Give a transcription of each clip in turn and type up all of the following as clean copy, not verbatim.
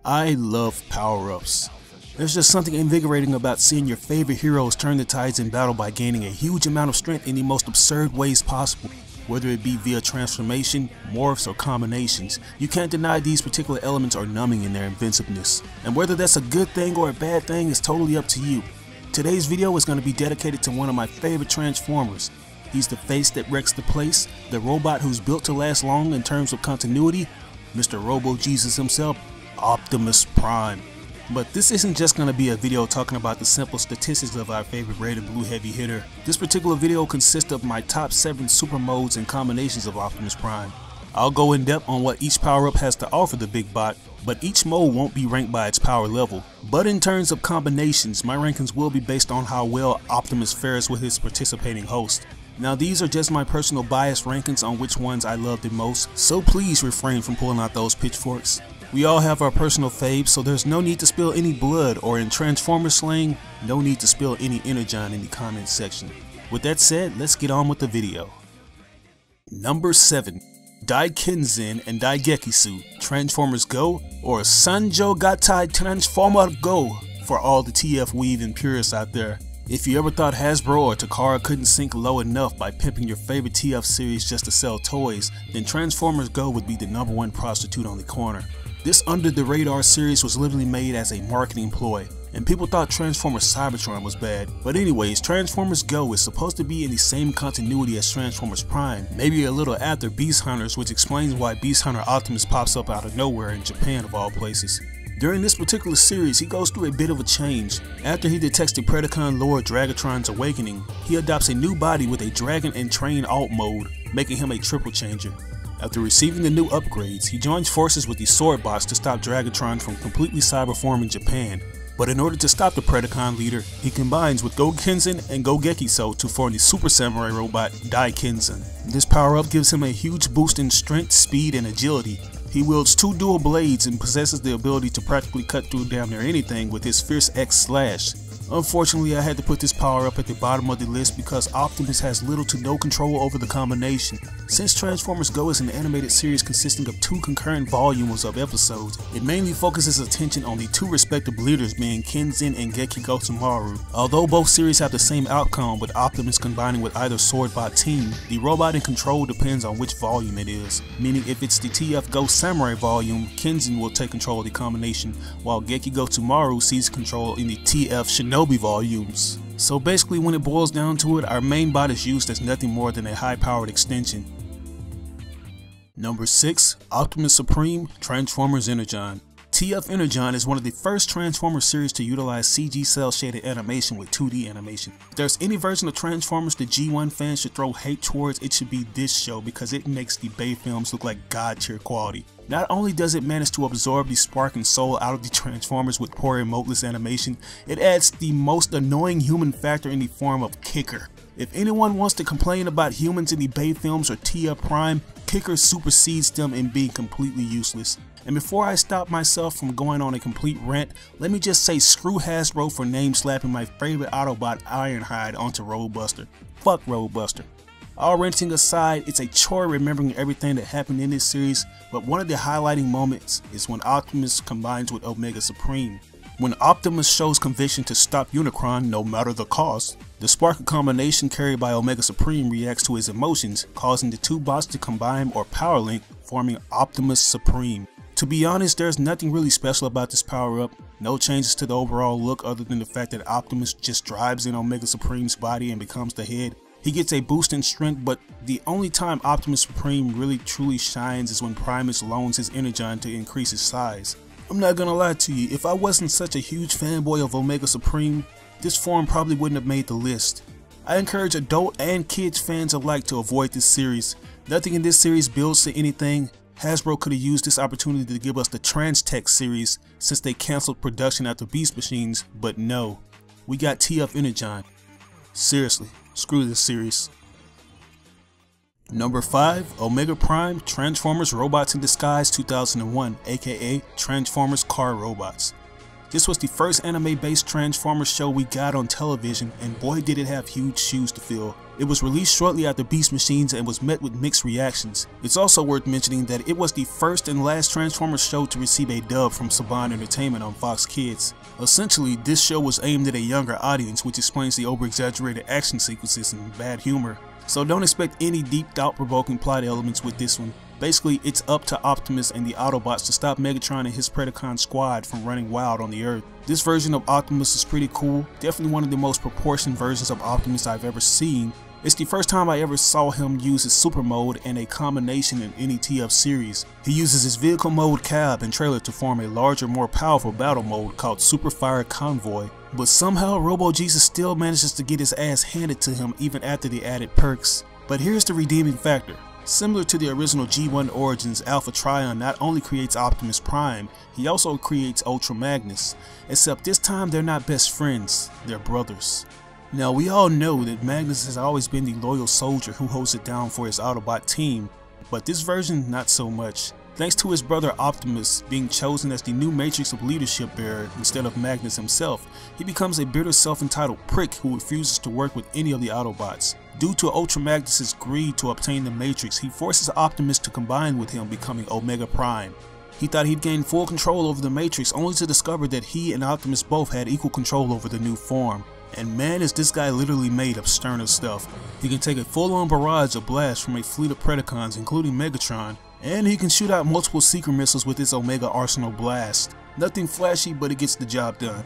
I love power-ups. There's just something invigorating about seeing your favorite heroes turn the tides in battle by gaining a huge amount of strength in the most absurd ways possible. Whether it be via transformation, morphs, or combinations, you can't deny these particular elements are numbing in their inventiveness. And whether that's a good thing or a bad thing is totally up to you. Today's video is going to be dedicated to one of my favorite Transformers. He's the face that wrecks the place, the robot who's built to last long in terms of continuity, Mr. Robo Jesus himself, Optimus Prime. But this isn't just going to be a video talking about the simple statistics of our favorite red and blue heavy hitter. This particular video consists of my top 7 super modes and combinations of Optimus Prime. I'll go in depth on what each power-up has to offer the big bot, but each mode won't be ranked by its power level. But in terms of combinations, my rankings will be based on how well Optimus fares with his participating host. Now these are just my personal bias rankings on which ones I love the most, so please refrain from pulling out those pitchforks. We all have our personal faves, so there's no need to spill any blood, or in Transformers slang, no need to spill any Energon in the comments section. With that said, let's get on with the video. Number 7. Daikinzen and Daigekisu, Transformers Go, or Sanjo Gatai Transformer Go for all the TF weaving purists out there. If you ever thought Hasbro or Takara couldn't sink low enough by pimping your favorite TF series just to sell toys, then Transformers Go would be the #1 prostitute on the corner. This under-the-radar series was literally made as a marketing ploy, and people thought Transformers Cybertron was bad. But anyways, Transformers Go is supposed to be in the same continuity as Transformers Prime, maybe a little after Beast Hunters, which explains why Beast Hunter Optimus pops up out of nowhere in Japan of all places. During this particular series, he goes through a bit of a change. After he detects the Predacon Lord Dragatron's awakening, he adopts a new body with a Dragon and Train alt mode, making him a triple changer. After receiving the new upgrades, he joins forces with the Sword Bots to stop Dragatron from completely cyberforming Japan. But in order to stop the Predacon leader, he combines with Gokenzen and Gogekiso to form the Super Samurai robot Daikinzen. This power-up gives him a huge boost in strength, speed, and agility. He wields 2 dual blades and possesses the ability to practically cut through damn near anything with his Fierce X Slash. Unfortunately, I had to put this power up at the bottom of the list because Optimus has little to no control over the combination. Since Transformers Go is an animated series consisting of 2 concurrent volumes of episodes, it mainly focuses attention on the 2 respective leaders being Kenzen and Gekigotsumaru. Although both series have the same outcome with Optimus combining with either Swordbot team, the robot in control depends on which volume it is, meaning if it's the TF Go Samurai volume, Kenzen will take control of the combination, while Gekigotsumaru sees control in the TF Shinobi volumes. So basically when it boils down to it, our main bot is used as nothing more than a high-powered extension. Number 6. Optimus Supreme, Transformers Energon. TF Energon is one of the first Transformers series to utilize CG cel shaded animation with 2D animation. If there's any version of Transformers the G1 fans should throw hate towards, it should be this show because it makes the Bay films look like god tier quality. Not only does it manage to absorb the spark and soul out of the Transformers with poor emoteless animation, it adds the most annoying human factor in the form of Kicker. If anyone wants to complain about humans in the Bay films or TF Prime, Kicker supersedes them in being completely useless. And before I stop myself from going on a complete rant, let me just say screw Hasbro for name slapping my favorite Autobot Ironhide onto Roadbuster. Fuck Roadbuster. All ranting aside, it's a chore remembering everything that happened in this series, but one of the highlighting moments is when Optimus combines with Omega Supreme. When Optimus shows conviction to stop Unicron no matter the cost, the spark combination carried by Omega Supreme reacts to his emotions, causing the 2 bots to combine or power link, forming Optimus Supreme. To be honest, there's nothing really special about this power-up, no changes to the overall look other than the fact that Optimus just drives in Omega Supreme's body and becomes the head. He gets a boost in strength, but the only time Optimus Supreme really truly shines is when Primus loans his Energon to increase his size. I'm not gonna lie to you, if I wasn't such a huge fanboy of Omega Supreme, this form probably wouldn't have made the list. I encourage adult and kids fans alike to avoid this series. Nothing in this series builds to anything. Hasbro could have used this opportunity to give us the Transtech series since they cancelled production after Beast Machines, but no, we got TF Energon. Seriously, screw this series. Number 5. Omega Prime, Transformers Robots in Disguise 2001, aka Transformers Car Robots. This was the first anime-based Transformers show we got on television, and boy did it have huge shoes to fill. It was released shortly after Beast Machines and was met with mixed reactions. It's also worth mentioning that it was the first and last Transformers show to receive a dub from Saban Entertainment on Fox Kids. Essentially, this show was aimed at a younger audience, which explains the over-exaggerated action sequences and bad humor. So don't expect any deep thought-provoking plot elements with this one. Basically, it's up to Optimus and the Autobots to stop Megatron and his Predacon squad from running wild on the Earth. This version of Optimus is pretty cool, definitely one of the most proportioned versions of Optimus I've ever seen. It's the first time I ever saw him use his super mode and a combination in any TF series. He uses his vehicle mode cab and trailer to form a larger, more powerful battle mode called Super Fire Convoy. But somehow Robo Jesus still manages to get his ass handed to him even after the added perks. But here's the redeeming factor. Similar to the original G1 Origins, Alpha Trion not only creates Optimus Prime, he also creates Ultra Magnus, except this time they're not best friends, they're brothers. Now we all know that Magnus has always been the loyal soldier who holds it down for his Autobot team, but this version not so much. Thanks to his brother Optimus being chosen as the new Matrix of Leadership bearer instead of Magnus himself, he becomes a bitter self-entitled prick who refuses to work with any of the Autobots. Due to Ultra Magnus' greed to obtain the Matrix, he forces Optimus to combine with him, becoming Omega Prime. He thought he'd gain full control over the Matrix, only to discover that he and Optimus both had equal control over the new form. And man, is this guy literally made of sterner stuff. He can take a full-on barrage of blasts from a fleet of Predacons, including Megatron, and he can shoot out multiple secret missiles with his Omega Arsenal blast. Nothing flashy, but it gets the job done.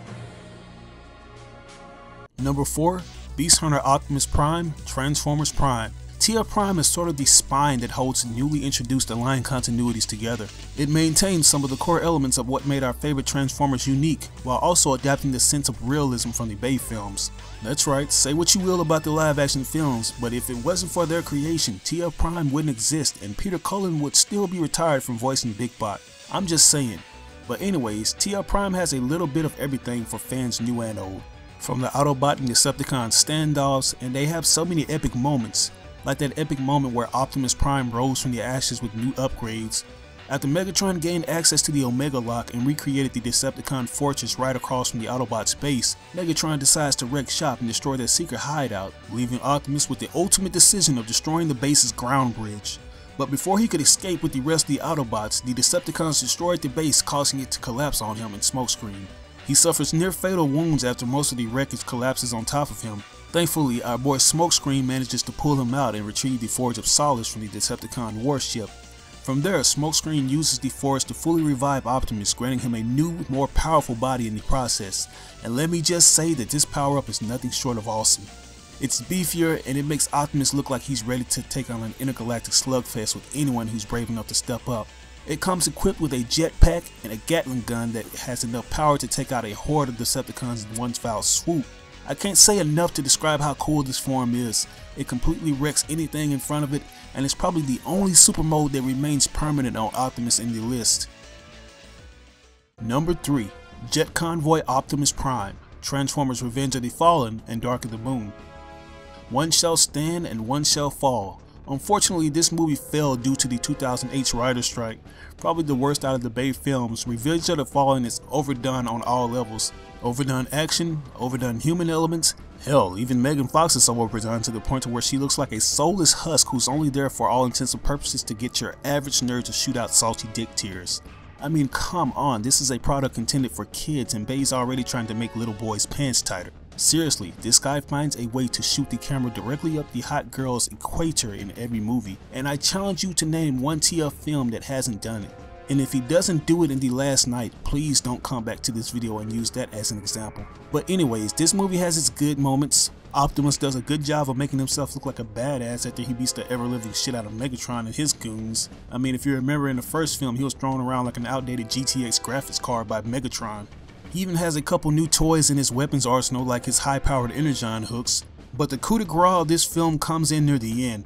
Number 4. Beast Hunter Optimus Prime, Transformers Prime. TF Prime is sort of the spine that holds newly introduced Align continuities together. It maintains some of the core elements of what made our favorite Transformers unique, while also adapting the sense of realism from the Bay films. That's right, say what you will about the live action films, but if it wasn't for their creation, TF Prime wouldn't exist and Peter Cullen would still be retired from voicing Big Bot. I'm just saying. But anyways, TF Prime has a little bit of everything for fans new and old. From the Autobot and Decepticon standoffs, and they have so many epic moments. Like that epic moment where Optimus Prime rose from the ashes with new upgrades. After Megatron gained access to the Omega Lock and recreated the Decepticon fortress right across from the Autobots' base, Megatron decides to wreck shop and destroy their secret hideout, leaving Optimus with the ultimate decision of destroying the base's ground bridge. But before he could escape with the rest of the Autobots, the Decepticons destroyed the base, causing it to collapse on him in smokescreen. He suffers near fatal wounds after most of the wreckage collapses on top of him. Thankfully, our boy Smokescreen manages to pull him out and retrieve the Forge of Solace from the Decepticon warship. From there, Smokescreen uses the Forge to fully revive Optimus, granting him a new, more powerful body in the process. And let me just say that this power-up is nothing short of awesome. It's beefier and it makes Optimus look like he's ready to take on an intergalactic slugfest with anyone who's brave enough to step up. It comes equipped with a jetpack and a Gatling gun that has enough power to take out a horde of Decepticons in one foul swoop. I can't say enough to describe how cool this form is. It completely wrecks anything in front of it, and it's probably the only super mode that remains permanent on Optimus in the list. Number 3. Jetconvoy Optimus Prime, Transformers Revenge of the Fallen and Dark of the Moon. One shall stand and one shall fall. Unfortunately, this movie failed due to the 2008 writer's strike. Probably the worst out of the Bay films, Revenge of the Fallen is overdone on all levels. Overdone action, overdone human elements, hell, even Megan Fox is so overdone to the point where she looks like a soulless husk who's only there for all intents and purposes to get your average nerd to shoot out salty dick tears. I mean, come on, this is a product intended for kids and Bay's already trying to make little boys' pants tighter. Seriously, this guy finds a way to shoot the camera directly up the hot girl's equator in every movie, and I challenge you to name one TF film that hasn't done it. And if he doesn't do it in The Last Night, please don't come back to this video and use that as an example. But anyways, this movie has its good moments. Optimus does a good job of making himself look like a badass after he beats the ever-living shit out of Megatron and his goons. I mean, if you remember in the first film, he was thrown around like an outdated GTX graphics card by Megatron. He even has a couple new toys in his weapons arsenal like his high-powered Energon hooks, but the coup de grace of this film comes in near the end.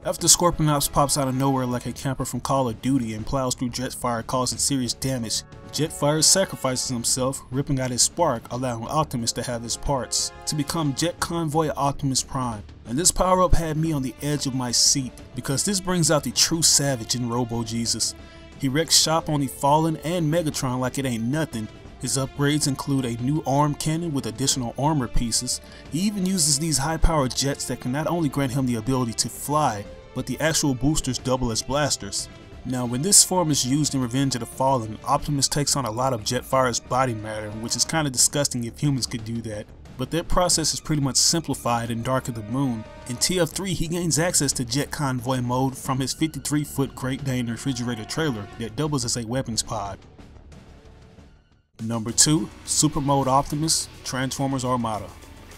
After Scorponok's pops out of nowhere like a camper from Call of Duty and plows through Jetfire causing serious damage, Jetfire sacrifices himself, ripping out his spark, allowing Optimus to have his parts, to become Jetconvoy Optimus Prime. And this power-up had me on the edge of my seat, because this brings out the true savage in Robo Jesus. He wrecks shop on the Fallen and Megatron like it ain't nothing, His upgrades include a new arm cannon with additional armor pieces. He even uses these high-powered jets that can not only grant him the ability to fly, but the actual boosters double as blasters. Now, when this form is used in Revenge of the Fallen, Optimus takes on a lot of Jetfire's body matter, which is kinda disgusting if humans could do that. But that process is pretty much simplified in Dark of the Moon. In TF3, he gains access to Jetconvoy mode from his 53-foot Great Dane refrigerator trailer that doubles as a weapons pod. Number 2, Super Mode Optimus, Transformers Armada.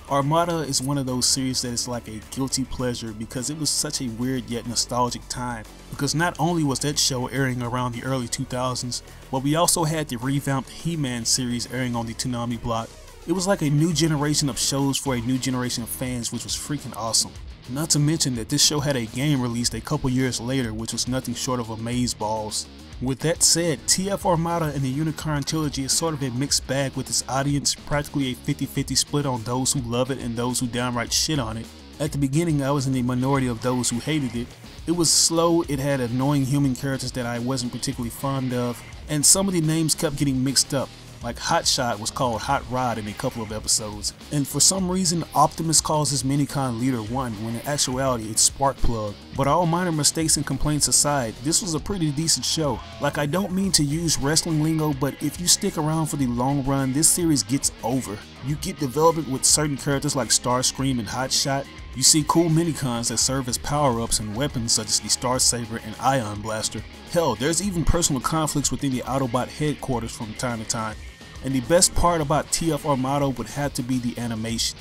Armada is one of those series that is like a guilty pleasure because it was such a weird yet nostalgic time. Because not only was that show airing around the early 2000s, but we also had the revamped He-Man series airing on the Toonami block. It was like a new generation of shows for a new generation of fans, which was freaking awesome. Not to mention that this show had a game released a couple years later, which was nothing short of amazeballs. With that said, TF Armada and the Unicorn Trilogy is sort of a mixed bag with its audience, practically a 50-50 split on those who love it and those who downright shit on it. At the beginning, I was in the minority of those who hated it. It was slow, it had annoying human characters that I wasn't particularly fond of, and some of the names kept getting mixed up. Like Hot Shot was called Hot Rod in a couple of episodes, and for some reason Optimus calls his minicon Leader 1 when in actuality it's Sparkplug. But all minor mistakes and complaints aside, this was a pretty decent show. Like, I don't mean to use wrestling lingo, but if you stick around for the long run, this series gets over. You get development with certain characters like Starscream and Hot Shot. You see cool minicons that serve as power-ups and weapons such as the Star Saber and Ion Blaster. Hell, there's even personal conflicts within the Autobot headquarters from time to time. And the best part about TF Armada would have to be the animation.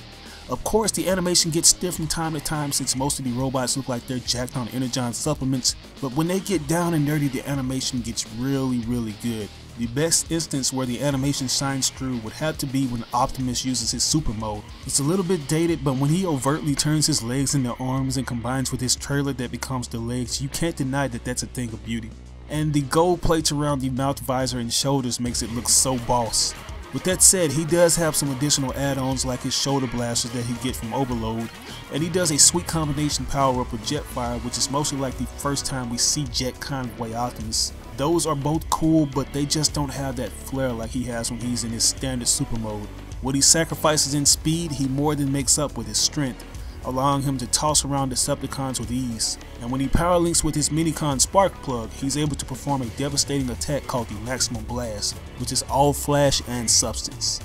Of course, the animation gets stiff from time to time since most of the robots look like they're jacked on Energon supplements, but when they get down and dirty, the animation gets really good. The best instance where the animation shines through would have to be when Optimus uses his super mode. It's a little bit dated, but when he overtly turns his legs into arms and combines with his trailer that becomes the legs, you can't deny that that's a thing of beauty. And the gold plates around the mouth visor and shoulders makes it look so boss. With that said, he does have some additional add-ons like his shoulder blasters that he gets from Overload, and he does a sweet combination power-up with Jetfire, which is mostly like the first time we see Jetconvoy Optimus. Those are both cool, but they just don't have that flair like he has when he's in his standard super mode. What he sacrifices in speed, he more than makes up with his strength, allowing him to toss around Decepticons with ease. And when he power links with his minicon Sparkplug, he's able to perform a devastating attack called the Maximum Blast, which is all flash and substance.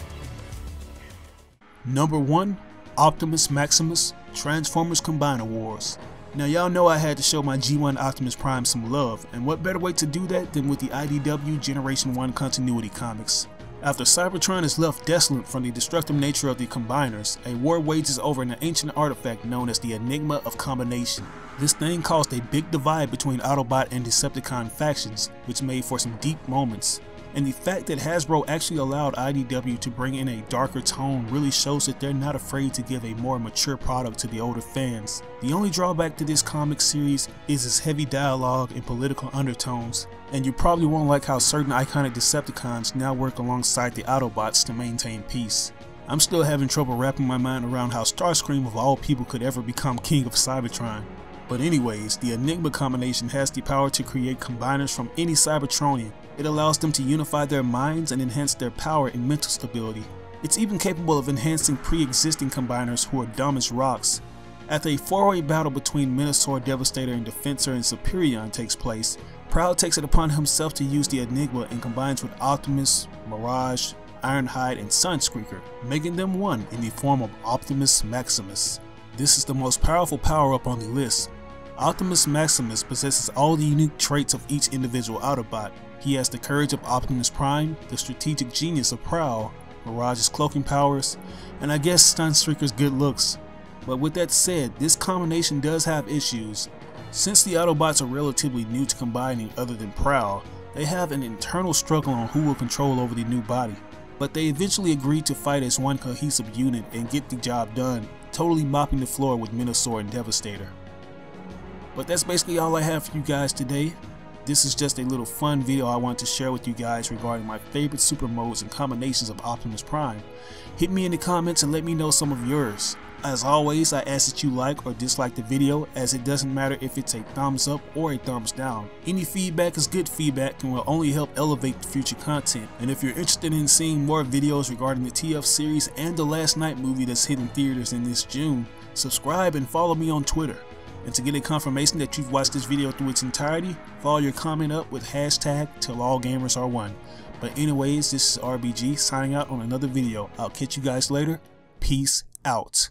Number 1, Optimus Maximus, Transformers Combiner Wars. Now y'all know I had to show my G1 Optimus Prime some love, and what better way to do that than with the IDW Generation 1 continuity comics. After Cybertron is left desolate from the destructive nature of the Combiners, a war wages over an ancient artifact known as the Enigma of Combination. This thing caused a big divide between Autobot and Decepticon factions, which made for some deep moments. And the fact that Hasbro actually allowed IDW to bring in a darker tone really shows that they're not afraid to give a more mature product to the older fans. The only drawback to this comic series is its heavy dialogue and political undertones, and you probably won't like how certain iconic Decepticons now work alongside the Autobots to maintain peace. I'm still having trouble wrapping my mind around how Starscream of all people could ever become king of Cybertron. But anyways, the Enigma combination has the power to create combiners from any Cybertronian. It allows them to unify their minds and enhance their power and mental stability. It's even capable of enhancing pre-existing combiners who are dumb as rocks. After a four-way battle between Minosaur, Devastator, and Defensor and Superion takes place, Proud takes it upon himself to use the Enigma and combines with Optimus, Mirage, Ironhide, and Sunscreaker, making them one in the form of Optimus Maximus. This is the most powerful power-up on the list. Optimus Maximus possesses all the unique traits of each individual Autobot. He has the courage of Optimus Prime, the strategic genius of Prowl, Mirage's cloaking powers, and I guess Sunstreaker's good looks. But with that said, this combination does have issues. Since the Autobots are relatively new to combining other than Prowl, they have an internal struggle on who will control over the new body. But they eventually agree to fight as one cohesive unit and get the job done, totally mopping the floor with Minosaur and Devastator. But that's basically all I have for you guys today. This is just a little fun video I want to share with you guys regarding my favorite super modes and combinations of Optimus Prime. Hit me in the comments and let me know some of yours. As always, I ask that you like or dislike the video, as it doesn't matter if it's a thumbs up or a thumbs down. Any feedback is good feedback and will only help elevate the future content. And if you're interested in seeing more videos regarding the TF series and the Last Night movie that's hitting theaters in this June, subscribe and follow me on Twitter. And to get a confirmation that you've watched this video through its entirety, follow your comment up with hashtag #TillAllGamersAreOne. But anyways, this is RBG signing out on another video. I'll catch you guys later. Peace out.